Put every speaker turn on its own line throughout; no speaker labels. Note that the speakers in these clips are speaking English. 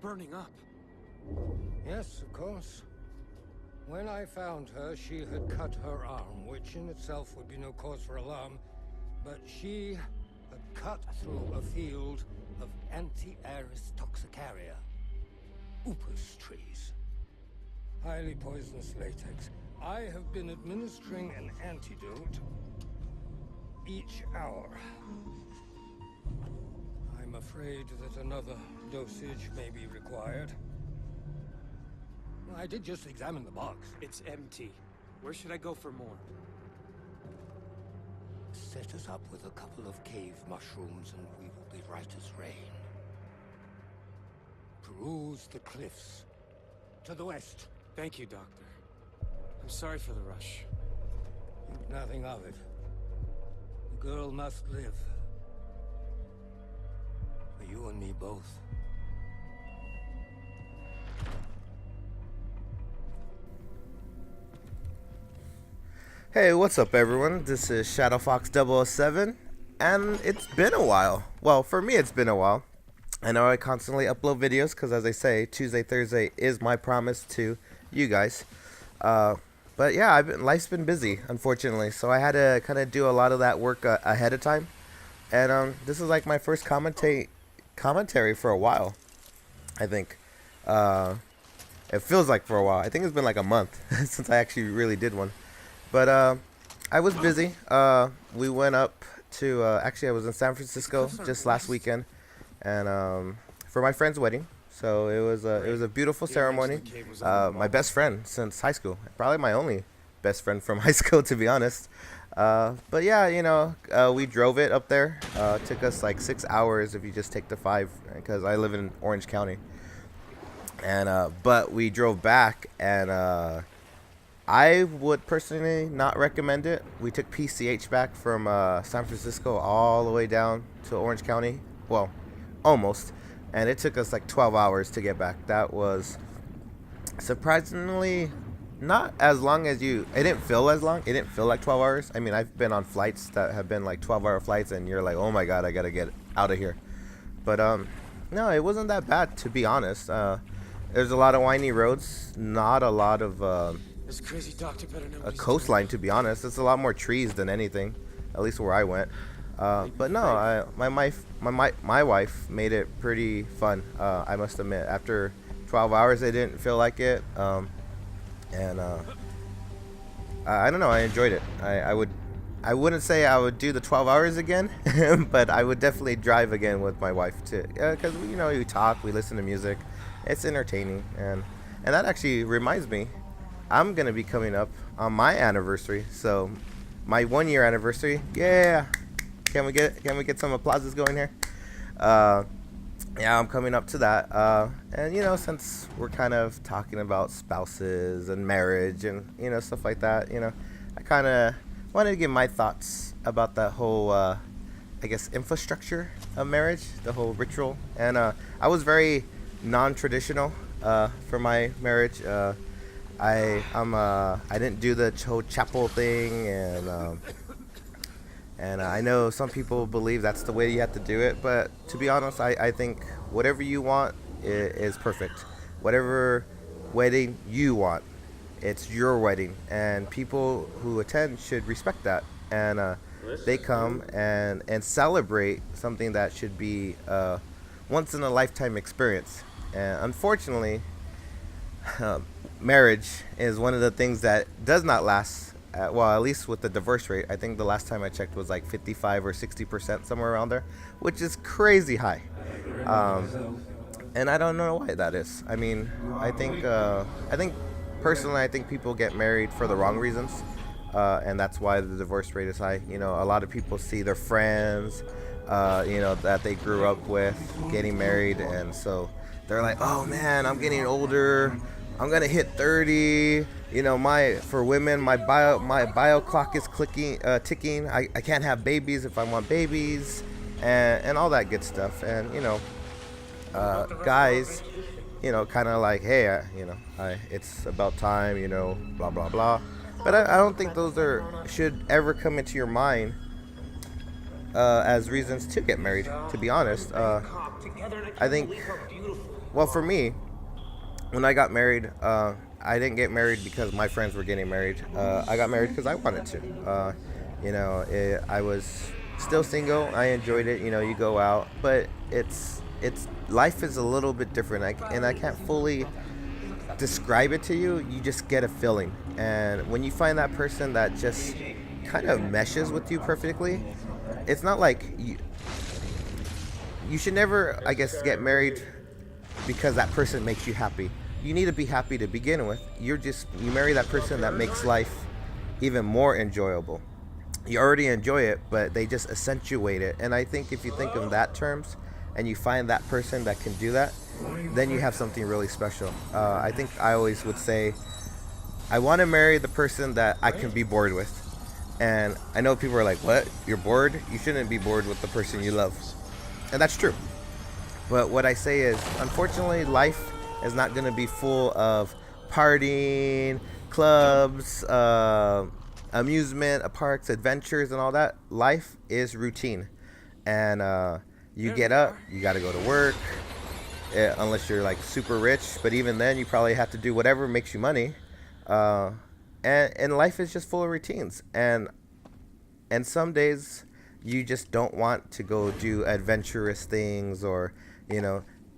burning up.
Yes, of course. When I found her, she had cut her arm, which in itself would be no cause for alarm, but she had cut through a field of Anti-Aris toxicaria, upas trees. Highly poisonous latex. I have been administering an antidote each hour. I'm afraid that another dosage may be required. I did just examine the box.
It's empty. Where should I go for more?
Set us up with a couple of cave mushrooms and we will be right as rain. Peruse the cliffs. To the west.
Thank you, Doctor. I'm sorry for the rush.
Think nothing of it. The girl must live. For you and me both.
Hey, what's up everyone? This is ShadowFox007, and it's been a while. Well, for me it's been a while. I know I constantly upload videos because, as I say, Tuesday, Thursday is my promise to you guys. But yeah, life's been busy, unfortunately, so I had to kind of do a lot of that work ahead of time. And this is like my first commentary for a while, I think. It feels like for a while. I think it's been like a month since I actually really did one. But I was busy. We went up to actually I was in San Francisco just last weekend, and for my friend's wedding. So it was a beautiful ceremony. My best friend since high school, probably my only best friend from high school, to be honest. But yeah, you know, we drove it up there. It took us like 6 hours if you just take the 5, because I live in Orange County. And but we drove back, and I would personally not recommend it. We took PCH back from San Francisco all the way down to Orange County. Well, almost. And it took us like 12 hours to get back. That was surprisingly not as long as you... It didn't feel as long. It didn't feel like 12 hours. I mean, I've been on flights that have been like 12-hour flights, and you're like, oh my God, I got to get out of here. But no, it wasn't that bad, to be honest. There's a lot of windy roads. Not a lot of...
This crazy doctor better know
a coastline, to be honest. It's a lot more trees than anything, at least where I went. But no, my wife made it pretty fun. I must admit, after 12 hours, it didn't feel like it. And I don't know. I enjoyed it. I wouldn't say I would do the 12 hours again, but I would definitely drive again with my wife too. Because you know, we talk, we listen to music. It's entertaining, and that actually reminds me. I'm gonna be coming up on my anniversary, so my 1-year anniversary. Yeah, can we get some applauses going here? Yeah, I'm coming up to that. And you know, since we're kind of talking about spouses and marriage and you know stuff like that, you know, I kind of wanted to give my thoughts about that whole, I guess, infrastructure of marriage, the whole ritual. And I was very non-traditional for my marriage. I didn't do the whole chapel thing, and I know some people believe that's the way you have to do it, but to be honest, I think whatever you want is perfect. Whatever wedding you want, it's your wedding, and people who attend should respect that, and they come and celebrate something that should be a once in a lifetime experience. And unfortunately, marriage is one of the things that does not last. Well, at least with the divorce rate, I think the last time I checked was like 55 or 60%, somewhere around there, which is crazy high. And I don't know why that is. I mean, I think personally, I think people get married for the wrong reasons, and that's why the divorce rate is high. You know, a lot of people see their friends, you know, that they grew up with getting married, and so they're like, oh man, I'm getting older. I'm gonna hit 30. You know, for women, my bio clock is ticking. I can't have babies if I want babies, and all that good stuff. And you know, guys, you know, kind of like, hey, you know, it's about time, you know, blah blah blah. But I don't think those should ever come into your mind as reasons to get married. To be honest, I think well, for me, when I got married, I didn't get married because my friends were getting married. I got married because I wanted to. I was still single. I enjoyed it. You go out, but it's life is a little bit different. And I can't fully describe it to you. You just get a feeling, and when you find that person that just kind of meshes with you perfectly, it's not like you should never, I guess, get married because that person makes you happy. You need to be happy to begin with. You marry that person that makes life even more enjoyable. You already enjoy it, but they just accentuate it. And I think if you think in that terms and you find that person that can do that, then you have something really special. I think I always would say, I want to marry the person that I can be bored with. And I know people are like, what? You're bored? You shouldn't be bored with the person you love. And that's true. But what I say is, unfortunately, life is not going to be full of partying, clubs, amusement, parks, adventures, and all that. Life is routine. And you get up, you got to go to work, unless you're like super rich. But even then, you probably have to do whatever makes you money. And life is just full of routines. And some days you just don't want to go do adventurous things, or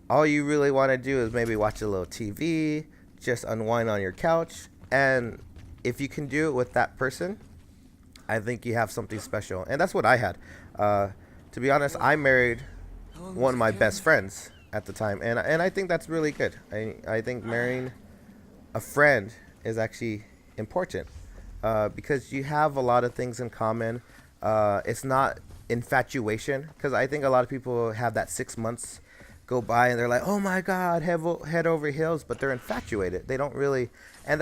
all you really want to do is maybe watch a little TV, just unwind on your couch. And if you can do it with that person, I think you have something special. And that's what I had. To be honest, I married one of my best friends at the time, and I think that's really good. I think marrying a friend is actually important, because you have a lot of things in common. It's not infatuation, because I think a lot of people have that 6 months go by and they're like, oh my God, head over heels, but they're infatuated. They don't really, and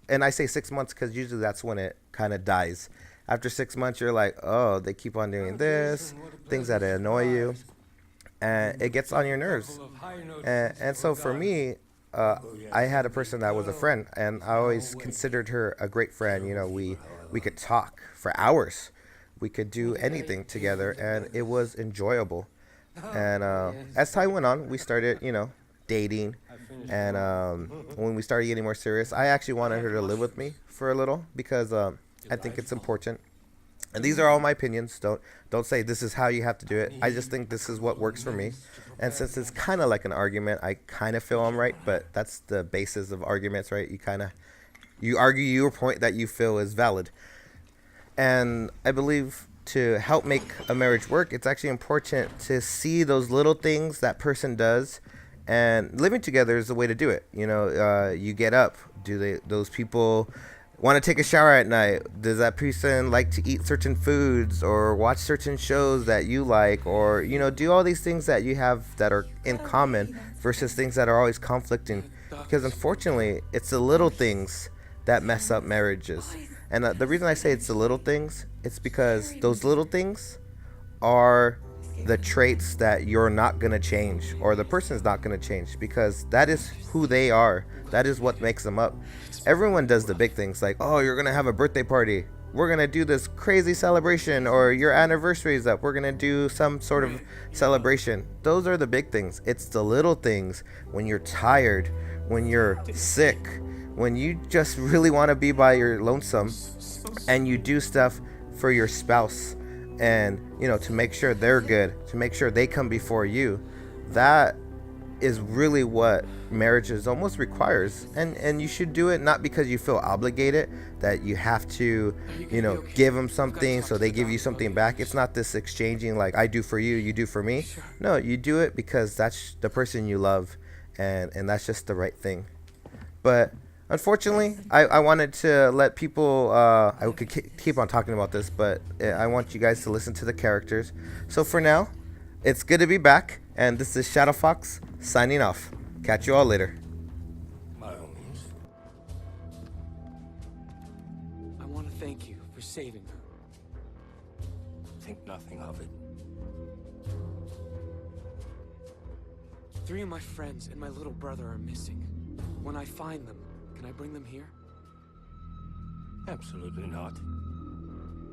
and I say 6 months because usually that's when it kind of dies. After 6 months, you're like, oh, they keep on doing this, things that annoy you, and it gets on your nerves. And so for me, I had a person that was a friend, and I always considered her a great friend. We could talk for hours. We could do anything together, and it was enjoyable. And as time went on, we started, dating. And when we started getting more serious, I actually wanted her to live with me for a little, because I think it's important. And these are all my opinions. Don't say this is how you have to do it. I just think this is what works for me. And since it's kind of like an argument, I kind of feel I'm right, but that's the basis of arguments, right? You argue your point that you feel is valid. And I believe to help make a marriage work, it's actually important to see those little things that person does, and living together is the way to do it. You get up. Those people want to take a shower at night? Does that person like to eat certain foods or watch certain shows that you like, or do all these things that you have that are in common versus things that are always conflicting? Because unfortunately, it's the little things that mess up marriages. And the reason I say it's the little things, it's because those little things are the traits that you're not going to change, or the person's not going to change, because that is who they are. That is what makes them up. Everyone does the big things, like, oh, you're going to have a birthday party. We're going to do this crazy celebration, or your anniversary is up. We're going to do some sort of celebration. Those are the big things. It's the little things, when you're tired, when you're sick, when you just really want to be by your lonesome, and you do stuff for your spouse, and to make sure they're good, to make sure they come before you. That is really what marriages almost requires. And you should do it not because you feel obligated that you have to give them something so they give you something back. It's not this exchanging, like, I do for you, you do for me. No, you do it because that's the person you love, and that's just the right thing. But unfortunately, I wanted to let people, I could keep on talking about this, but I want you guys to listen to the characters. So for now, it's good to be back, and this is Shadow Fox signing off. Catch you all later.
By all means.
I want to thank you for saving her.
Think nothing of it.
3 of my friends and my little brother are missing. When I find them, can I bring them here?
Absolutely not.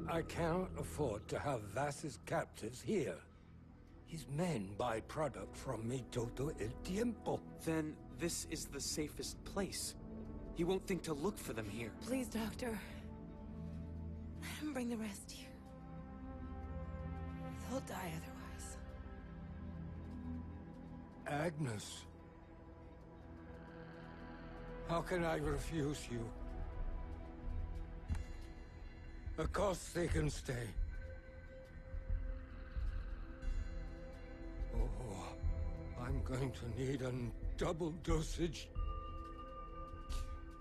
I cannot afford to have Vass's captives here. His men buy product from me todo el tiempo.
Then this is the safest place. He won't think to look for them here.
Please, Doctor. Let him bring the rest here. They'll die otherwise.
Agnes. How can I refuse you? Of course they can stay. Oh, I'm going to need a double dosage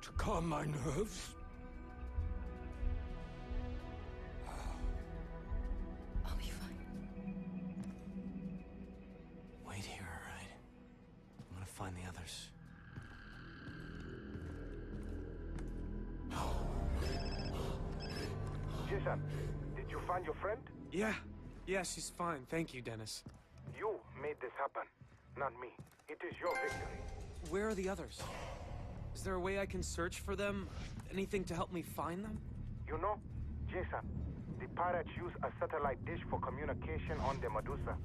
to calm my nerves.
I'll be fine.
Wait here, all right? I'm gonna find the others.
Jason, did you find your friend?
Yeah, she's fine. Thank you, Dennis.
You made this happen, not me. It is your victory.
Where are the others? Is there a way I can search for them? Anything to help me find them?
You know, Jason, the pirates use a satellite dish for communication on the Medusa.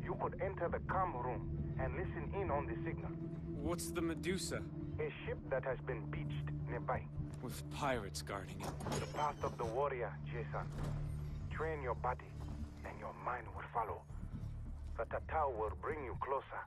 You could enter the comm room and listen in on the signal.
What's the Medusa?
A ship that has been beached nearby.
With pirates guarding it.
The path of the warrior, Jason. Train your body, and your mind will follow. The Tatao will bring you closer.